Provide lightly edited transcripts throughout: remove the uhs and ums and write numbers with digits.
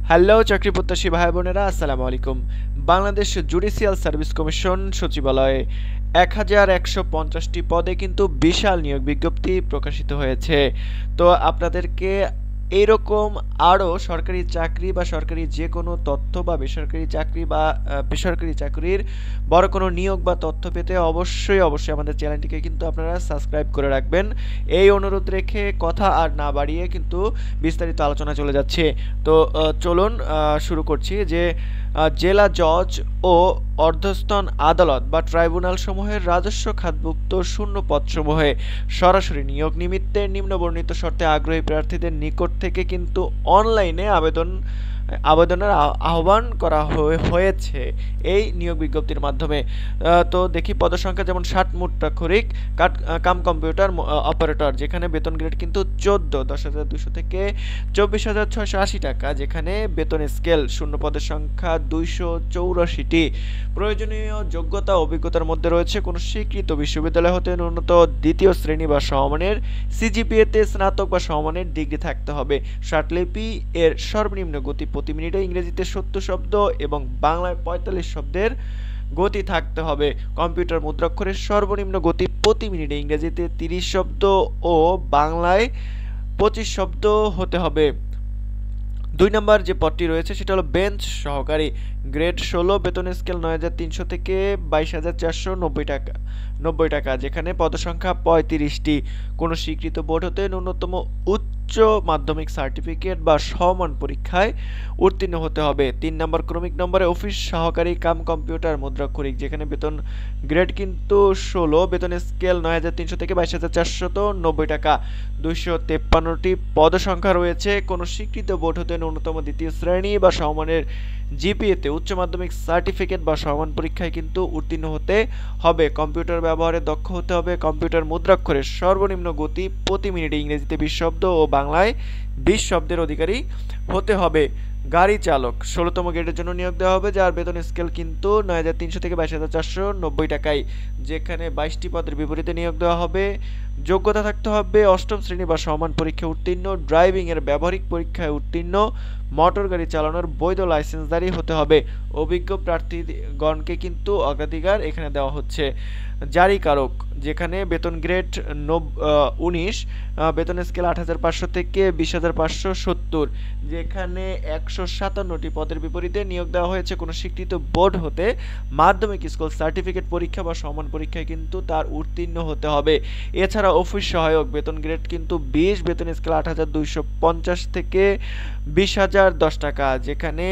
Hello চাকরি প্রত্যাশী ভাই বোনেরা, আসসালামু আলাইকুম। বাংলাদেশ জুডিশিয়াল সার্ভিস কমিশন সচিবালয়ে 1150টি পদে কিন্তু বিশাল নিয়োগ বিজ্ঞপ্তি প্রকাশিত হয়েছে। তো আপনাদেরকে এইরকম আরও সরকারি চাকরি বা সরকারি যে কোনো তথ্য বা বেসরকারি চাকরি বা বেসরকারি চাকরির বড় কোনো নিয়োগ বা তথ্য পেতে অবশ্যই আমাদের চ্যানেলটিকে কিন্তু আপনারা সাবস্ক্রাইব করে রাখবেন। এই অনুরোধ রেখে কথা আর না বাড়িয়ে কিন্তু বিস্তারিত আলোচনা চলে যাচ্ছে। তো চলুন শুরু করছি যে জেলা জজ ও অর্ধস্তন আদালত বা ট্রাইব্যুনাল সমূহের রাজস্ব খাতভুক্ত শূন্য পদসমূহে সরাসরি নিয়োগ নিমিত্তে নিম্নবর্ণিত শর্তে আগ্রহী প্রার্থীদের নিকট থেকে কিন্তু অনলাইনে আবেদনের আহ্বান করা হয়েছে এই নিয়োগ বিজ্ঞপ্তির মাধ্যমে। তো দেখি পদসংখ্যা যেমন 60 মুদ্রাক্ষরিক কাম কম্পিউটার অপারেটর, যেখানে বেতন গ্রেড কিন্তু 10,200 থেকে 24,680 টাকা, যেখানে বেতন স্কেল শূন্য পদের সংখ্যা 284টি। প্রয়োজনীয় যোগ্যতা অভিজ্ঞতার মধ্যে রয়েছে কোনো স্বীকৃত বিশ্ববিদ্যালয় হতে ন্যূনতম দ্বিতীয় শ্রেণী বা সমমানের সিজিপিএতে স্নাতক বা সমমানের ডিগ্রি থাকতে হবে। ষাটলিপি এর সর্বনিম্ন গতি প্রতি মিনিটে ইংরেজিতে 70 শব্দ এবং বাংলায় 45 শব্দের গতি থাকতে হবে। কম্পিউটার মুদ্রাক্ষরের সর্বনিম্ন গতি প্রতি মিনিটে ইংরেজিতে 30 শব্দ ও বাংলায় 25 শব্দ হতে হবে। 2 নম্বর যে পদটি রয়েছে সেটা হলো বেঞ্চ সহকারী, গ্রেড 16, বেতন স্কেল 9,300 থেকে 22,490 টাকা 90 টাকা, যেখানে পদসংখ্যা 35টি। কোনো স্বীকৃত বোর্ড হতে ন্যূনতম উচ্চ মাধ্যমিক সার্টিফিকেট বা সমান পরীক্ষায় উত্তীর্ণ হতে হবে। 3 নম্বর ক্রমিক নম্বরে অফিস সহকারী কাম কম্পিউটার মুদ্রাক্ষরিক, যেখানে বেতন গ্রেড কিন্তু 16, বেতন স্কেল 9,300 থেকে 22,490 টাকা, 253টি পদসংখ্যা রয়েছে। কোনো স্বীকৃত বোর্ড হতে ন্যূনতম দ্বিতীয় শ্রেণী বা সমমানের জিপিএতে উচ্চ মাধ্যমিক সার্টিফিকেট বা সমান পরীক্ষায় কিন্তু উত্তীর্ণ হতে হবে। কম্পিউটার ব্যবহারে দক্ষ হতে হবে। কম্পিউটার মুদ্রাক্ষরের সর্বনিম্ন গতি প্রতি মিনিটে ইংরেজিতে 20 শব্দ ও বাংলায় 20 শব্দের অধিকারী হতে হবে। গাড়ি চালক 16তম গ্রেডের জন্য নিয়োগ দেওয়া হবে, যার বেতন স্কেল কিন্তু 9,300 থেকে 22,490 টাকায়, যেখানে 22টি পদের বিপরীতে নিয়োগ দেওয়া হবে। যোগ্যতা থাকতে হবে অষ্টম শ্রেণী বা সমান পরীক্ষায় উত্তীর্ণ, ড্রাইভিং এর ব্যবহারিক পরীক্ষায় উত্তীর্ণ, মোটর গাড়ি চালানোর বৈধ লাইসেন্সধারী হতে হবে। অভিজ্ঞ প্রার্থীগণকে কিন্তু অগ্রাধিকার এখানে দেওয়া হচ্ছে। জারিকারক, যেখানে বেতন গ্রেড 19, বেতন স্কেল 8,500 থেকে 20,570, যেখানে 157টি পদের বিপরীতে নিয়োগ দেওয়া হয়েছে। কোনো স্বীকৃত বোর্ড হতে মাধ্যমিক স্কুল সার্টিফিকেট পরীক্ষা বা সমান পরীক্ষায় কিন্তু তার উত্তীর্ণ হতে হবে। এছাড়া অফিস সহায়ক, বেতন গ্রেড কিন্তু 20, বেতন স্কেল 8,250 থেকে 20,010 টাকা, যেখানে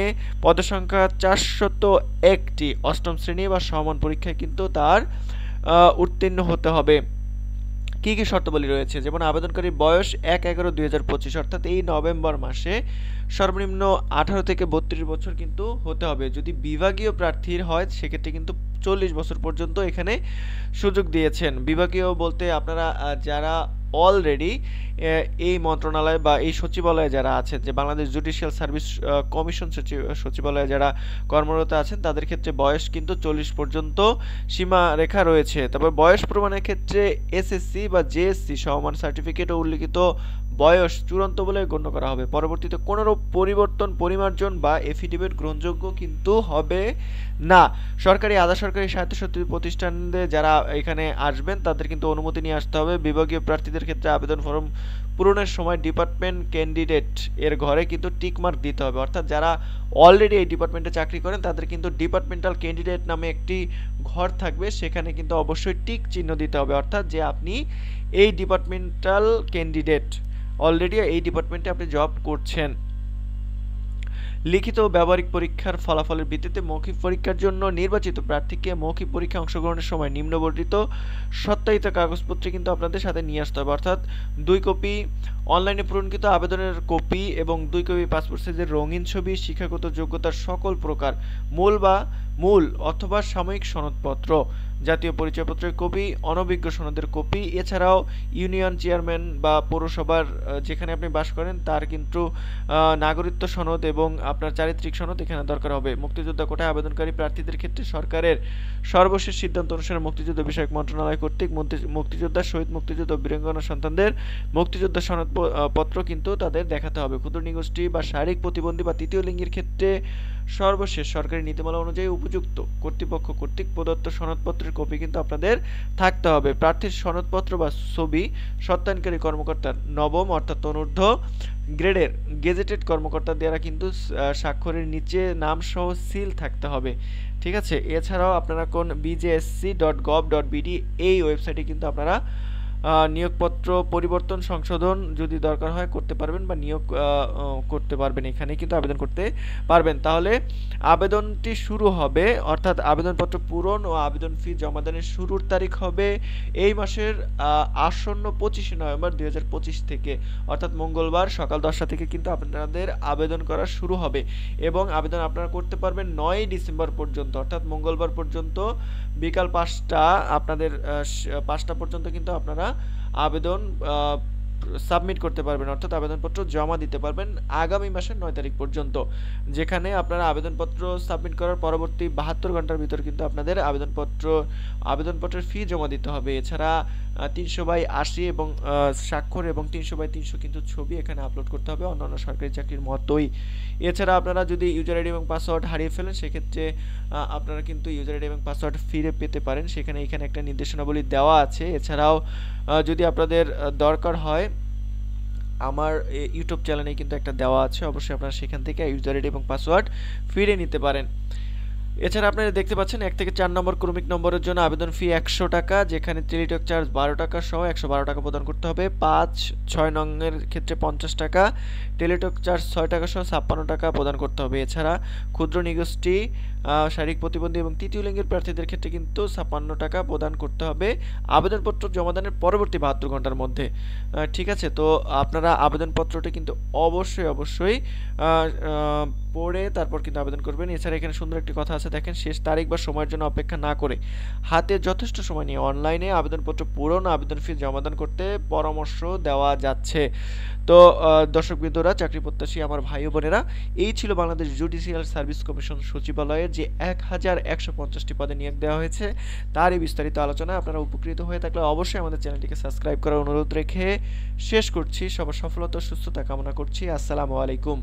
পদসংখ্যা 401টি। অষ্টম শ্রেণী বা সমান পরীক্ষায় কিন্তু তার উত্তীর্ণ হতে হবে। কি কি শর্তাবলী রয়েছে, যেমন আবেদনকারীর বয়স 1/11/2025 অর্থাৎ এই নভেম্বর মাসে সর্বনিম্ন 18 থেকে 32 বছর কিন্তু হতে হবে। যদি বিভাগীয় প্রার্থীর হয় সেক্ষেত্রে কিন্তু 40 বছর পর্যন্ত এখানে সুযোগ দিয়েছেন। বিভাগীয় বলতে আপনারা যারা অলরেডি এই মন্ত্রণালয় বা এই সচিবালয়ে যারা আছেন, যে বাংলাদেশ জুডিশিয়াল সার্ভিস কমিশন সচিবালয়ে যারা কর্মরত আছেন, তাদের ক্ষেত্রে বয়স কিন্তু 40 পর্যন্ত সীমা রেখা রয়েছে। তারপর বয়স প্রমাণের ক্ষেত্রে এসএসসি বা জেএসসি সমমান সার্টিফিকেট ও উল্লিখিত বয়স চূড়ান্ত বলে গণ্য করা হবে। পরবর্তীতে কোনোরূপ পরিবর্তন, পরিমার্জন বা এফিডেভিট গ্রহণযোগ্য কিন্তু হবে না। সরকারি আধা সরকারি স্বায়ত্তশাসিত প্রতিষ্ঠানদের যারা এখানে আসবেন তাদের কিন্তু অনুমতি নিয়ে আসতে হবে। বিভাগীয় প্রার্থীদের ক্ষেত্রে আবেদন ফর্ম পূরণের সময় ডিপার্টমেন্ট ক্যান্ডিডেট এর ঘরে কিন্তু টিকমার্ক দিতে হবে, অর্থাৎ যারা অলরেডি এই ডিপার্টমেন্টে চাকরি করেন তাদের কিন্তু ডিপার্টমেন্টাল ক্যান্ডিডেট নামে একটি ঘর থাকবে, সেখানে কিন্তু অবশ্যই টিক চিহ্ন দিতে হবে, অর্থাৎ যে আপনি এই ডিপার্টমেন্টাল ক্যান্ডিডেট, অলরেডি এই ডিপার্টমেন্টে আপনি জব করছেন। লিখিত ও ব্যবহারিক পরীক্ষার ফলাফলের ভিত্তিতে মৌখিক পরীক্ষার জন্য নির্বাচিত প্রার্থীকে মৌখিক পরীক্ষায় অংশগ্রহণের সময় নিম্নবর্ণিত সত্যায়িত কাগজপত্র কিন্তু আপনাদের সাথে নিয়ে আসতে হবে, অর্থাৎ 2 কপি অনলাইনে পূরণকৃত আবেদনের কপি এবং 2 কপি পাসপোর্ট সাইজের রঙিন ছবি, শিক্ষাগত যোগ্যতার সকল প্রকার মূল অথবা সাময়িক সনদপত্র, জাতীয় পরিচয়পত্রের কপি, অনভিজ্ঞ সনদের কপি, এছাড়াও ইউনিয়ন চেয়ারম্যান বা পৌরসভার যেখানে আপনি বাস করেন তার কিন্তু নাগরিকত্ব সনদ এবং আপনার চারিত্রিক সনদ এখানে দরকার হবে। মুক্তিযোদ্ধা কোটায় আবেদনকারী প্রার্থীদের ক্ষেত্রে সরকারের সর্বশেষ সিদ্ধান্ত অনুসারে মুক্তিযুদ্ধ বিষয়ক মন্ত্রণালয় কর্তৃক মুক্তিযোদ্ধা, শহীদ মুক্তিযোদ্ধা, বীরাঙ্গনা সন্তানদের মুক্তিযোদ্ধা সনদপত্র কিন্তু তাদের দেখাতে হবে। ক্ষুদ্র নৃগোষ্ঠী বা শারীরিক প্রতিবন্ধী বা তৃতীয় লিঙ্গের ক্ষেত্রে সর্বশেষ সরকারি নীতিমালা অনুযায়ী উপযুক্ত কর্তৃপক্ষ কর্তৃক প্রদত্ত সনদপত্রের কপি কিন্তু আপনাদের থাকতে হবে। প্রার্থীর সনদপত্র বা ছবি সত্যায়নকারী কর্মকর্তার নবম অর্থাৎ অনূর্ধ্ব গ্রেডের গেজেটেড কর্মকর্তা দ্বারা কিন্তু স্বাক্ষরের নিচে নাম সহ সিল থাকতে হবে। ঠিক আছে, এছাড়াও আপনারা কোন bjsc.gov.bd এই ওয়েবসাইটে কিন্তু আপনারা নিয়োগপত্র পরিবর্তন সংশোধন যদি দরকার হয় করতে পারবেন বা নিয়োগ করতে পারবেন, এখানে কিন্তু আবেদন করতে পারবেন। তাহলে আবেদনটি শুরু হবে অর্থাৎ আবেদনপত্র পূরণ ও আবেদন ফি জমাদানের শুরুর তারিখ হবে এই মাসের আসন্ন 25শে নভেম্বর 2025 থেকে, অর্থাৎ মঙ্গলবার সকাল 10টা থেকে কিন্তু আপনাদের আবেদন করা শুরু হবে এবং আবেদন আপনারা করতে পারবেন 9ই ডিসেম্বর পর্যন্ত, অর্থাৎ মঙ্গলবার পর্যন্ত বিকাল 5টা আপনাদের 5টা পর্যন্ত কিন্তু আপনারা আবেদন সাবমিট করতে পারবেন, অর্থাৎ আবেদনপত্র জমা দিতে পারবেন আগামী মাসের 9 তারিখ পর্যন্ত, যেখানে আপনারা আবেদনপত্র সাবমিট করার পরবর্তী 72 ঘন্টার ভিতর কিন্তু আপনাদের আবেদনপত্রের ফি জমা দিতে হবে। এছাড়া 300/80 এবং স্বাক্ষর এবং 300/300 কিন্তু ছবি এখানে আপলোড করতে হবে অন্যান্য সরকারি চাকরির মতোই। এছাড়া আপনারা যদি ইউজার আইডি এবং পাসওয়ার্ড হারিয়ে ফেলেন সেক্ষেত্রে আপনারা কিন্তু ইউজার আইডি এবং পাসওয়ার্ড ফিরে পেতে পারেন, এখানে একটা নির্দেশনাবলী দেওয়া আছে। এছাড়াও যদি আপনাদের দরকার হয় আমার ইউটিউব চ্যানেলে কিন্তু একটা দেওয়া আছে, অবশ্যই আপনারা সেখান থেকে ইউজার আইডি এবং পাসওয়ার্ড ফিরে নিতে পারেন। এছাড়া আপনারা দেখতে পাচ্ছেন 1 থেকে 4 নম্বর ক্রমিক নম্বরের জন্য আবেদন ফি 100 টাকা, যেখানে টেলিটক চার্জ 12 টাকা সহ 112 টাকা প্রদান করতে হবে। 5-6 নংয়ের ক্ষেত্রে 50 টাকা, টেলিটক চার্জ 6 টাকা সহ 56 টাকা প্রদান করতে হবে। এছাড়া ক্ষুদ্র নৃগোষ্ঠী, শারীরিক প্রতিবন্ধী এবং তৃতীয় লিঙ্গের প্রার্থীদের ক্ষেত্রে কিন্তু 56 টাকা প্রদান করতে হবে আবেদনপত্র জমাদানের পরবর্তী 72 ঘন্টার মধ্যে। ঠিক আছে, তো আপনারা আবেদনপত্রটি কিন্তু অবশ্যই পড়ে তারপর কিন্তু আবেদন করবেন। এছাড়া এখানে সুন্দর একটি কথা আছে, দেখেন, শেষ তারিখ বা সময়ের জন্য অপেক্ষা না করে হাতে যথেষ্ট সময় নিয়ে অনলাইনে আবেদনপত্র পূরণ, আবেদন ফি জমাদান করতে পরামর্শ দেওয়া যাচ্ছে। তো দর্শকবৃন্দরা, চাকরি প্রত্যাশী আমার ভাই ও বোনেরা, এই ছিল বাংলাদেশ জুডিশিয়াল সার্ভিস কমিশন সচিবালয়ের যে 1150টি পদে নিয়োগ দেওয়া হয়েছে তারই বিস্তারিত আলোচনা। আপনারা উপকৃত হয়ে থাকলে অবশ্যই আমাদের চ্যানেলটিকে সাবস্ক্রাইব করার অনুরোধ রেখে শেষ করছি। সবার সফলতা সুস্থতা কামনা করছি। আসসালামু আলাইকুম।